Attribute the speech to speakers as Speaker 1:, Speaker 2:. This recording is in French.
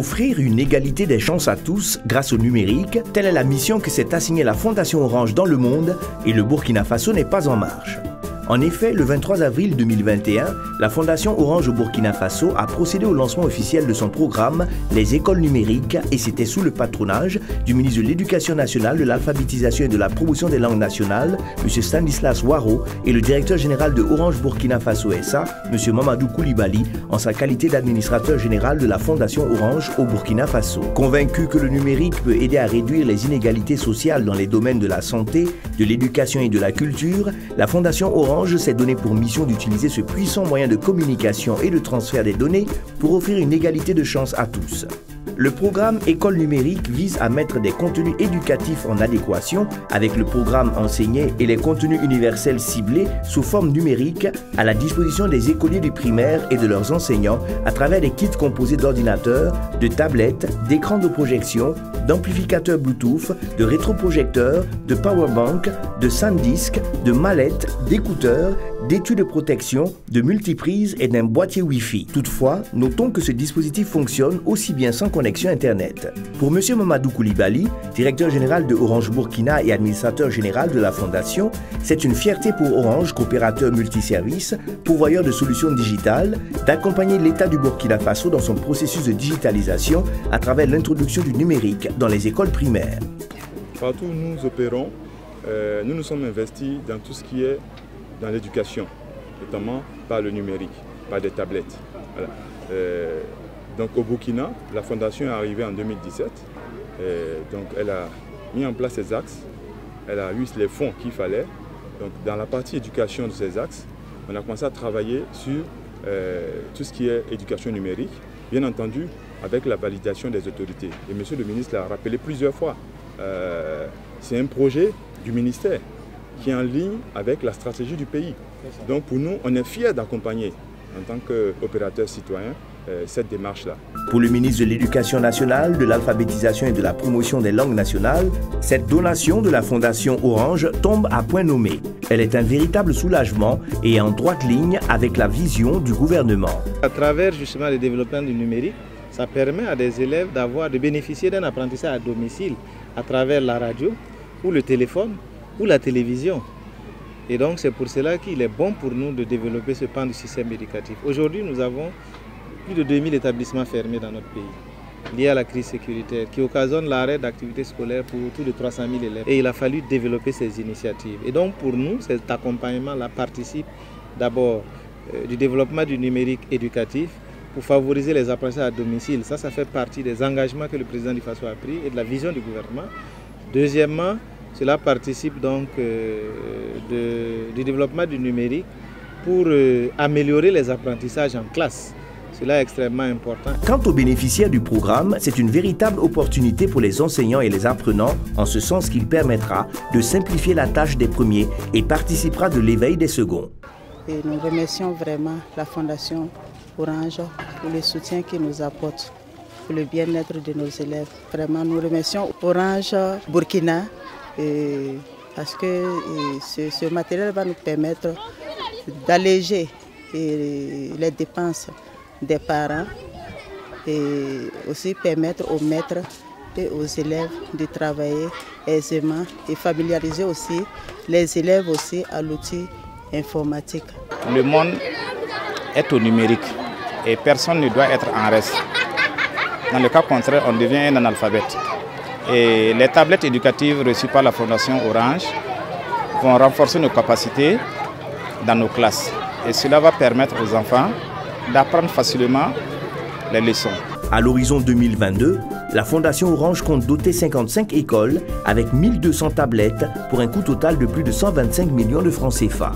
Speaker 1: Offrir une égalité des chances à tous grâce au numérique, telle est la mission que s'est assignée la Fondation Orange dans le monde et le Burkina Faso n'est pas en marge. En effet, le 23 avril 2021, la Fondation Orange au Burkina Faso a procédé au lancement officiel de son programme Les écoles numériques et c'était sous le patronage du ministre de l'Éducation nationale, de l'alphabétisation et de la promotion des langues nationales, M. Stanislas Waro, et le directeur général de Orange Burkina Faso SA, M. Mamadou Koulibaly, en sa qualité d'administrateur général de la Fondation Orange au Burkina Faso. Convaincu que le numérique peut aider à réduire les inégalités sociales dans les domaines de la santé, de l'éducation et de la culture, la Fondation Orange s'est donné pour mission d'utiliser ce puissant moyen de communication et de transfert des données pour offrir une égalité de chance à tous. Le programme École numérique vise à mettre des contenus éducatifs en adéquation avec le programme enseigné et les contenus universels ciblés sous forme numérique à la disposition des écoliers du primaire et de leurs enseignants à travers des kits composés d'ordinateurs, de tablettes, d'écrans de projection, d'amplificateurs Bluetooth, de rétroprojecteurs, de powerbank, de SanDisk, de mallettes, d'écouteurs, d'étuis de protection, de multiprises et d'un boîtier Wi-Fi. Toutefois, notons que ce dispositif fonctionne aussi bien sans connexion Internet. Pour M. Mamadou Koulibaly, directeur général de Orange Burkina et administrateur général de la Fondation, c'est une fierté pour Orange, coopérateur multiservice, pourvoyeur de solutions digitales, d'accompagner l'État du Burkina Faso dans son processus de digitalisation à travers l'introduction du numérique dans les écoles primaires.
Speaker 2: Partout où nous opérons, nous nous sommes investis dans tout ce qui est dans l'éducation, notamment par le numérique, par des tablettes. Voilà. Donc au Burkina, la fondation est arrivée en 2017. Donc elle a mis en place ces axes, elle a eu les fonds qu'il fallait. Donc dans la partie éducation de ces axes, on a commencé à travailler sur tout ce qui est éducation numérique, bien entendu avec la validation des autorités. Et monsieur le ministre l'a rappelé plusieurs fois. C'est un projet du ministère qui est en ligne avec la stratégie du pays. Donc pour nous, on est fiers d'accompagner en tant qu'opérateur citoyen cette démarche-là.
Speaker 1: Pour le ministre de l'Éducation nationale, de l'alphabétisation et de la promotion des langues nationales, cette donation de la Fondation Orange tombe à point nommé. Elle est un véritable soulagement et en droite ligne avec la vision du gouvernement.
Speaker 3: À travers justement le développement du numérique, ça permet à des élèves de bénéficier d'un apprentissage à domicile à travers la radio ou le téléphone ou la télévision. Et donc c'est pour cela qu'il est bon pour nous de développer ce pan du système éducatif. Aujourd'hui, nous avons plus de 2000 établissements fermés dans notre pays, liés à la crise sécuritaire, qui occasionne l'arrêt d'activités scolaires pour plus de 300 000 élèves. Et il a fallu développer ces initiatives. Et donc pour nous, cet accompagnement-là participe d'abord du développement du numérique éducatif pour favoriser les apprentissages à domicile. Ça fait partie des engagements que le président du FASO a pris et de la vision du gouvernement. Deuxièmement, cela participe donc du développement du numérique pour améliorer les apprentissages en classe. Cela est extrêmement important.
Speaker 1: Quant aux bénéficiaires du programme, c'est une véritable opportunité pour les enseignants et les apprenants, en ce sens qu'il permettra de simplifier la tâche des premiers et participera de l'éveil des seconds.
Speaker 4: Et nous remercions vraiment la Fondation Orange pour le soutien qu'il nous apporte pour le bien-être de nos élèves. Vraiment, nous remercions Orange Burkina parce que ce matériel va nous permettre d'alléger les dépenses des parents et aussi permettre aux maîtres et aux élèves de travailler aisément et familiariser aussi les élèves aussi à l'outil informatique.
Speaker 5: Le monde est au numérique et personne ne doit être en reste. Dans le cas contraire, on devient un analphabète. Et les tablettes éducatives reçues par la Fondation Orange vont renforcer nos capacités dans nos classes. Et cela va permettre aux enfants d'apprendre facilement les leçons.
Speaker 1: À l'horizon 2022, la Fondation Orange compte doter 55 écoles avec 1200 tablettes pour un coût total de plus de 125 millions de francs CFA.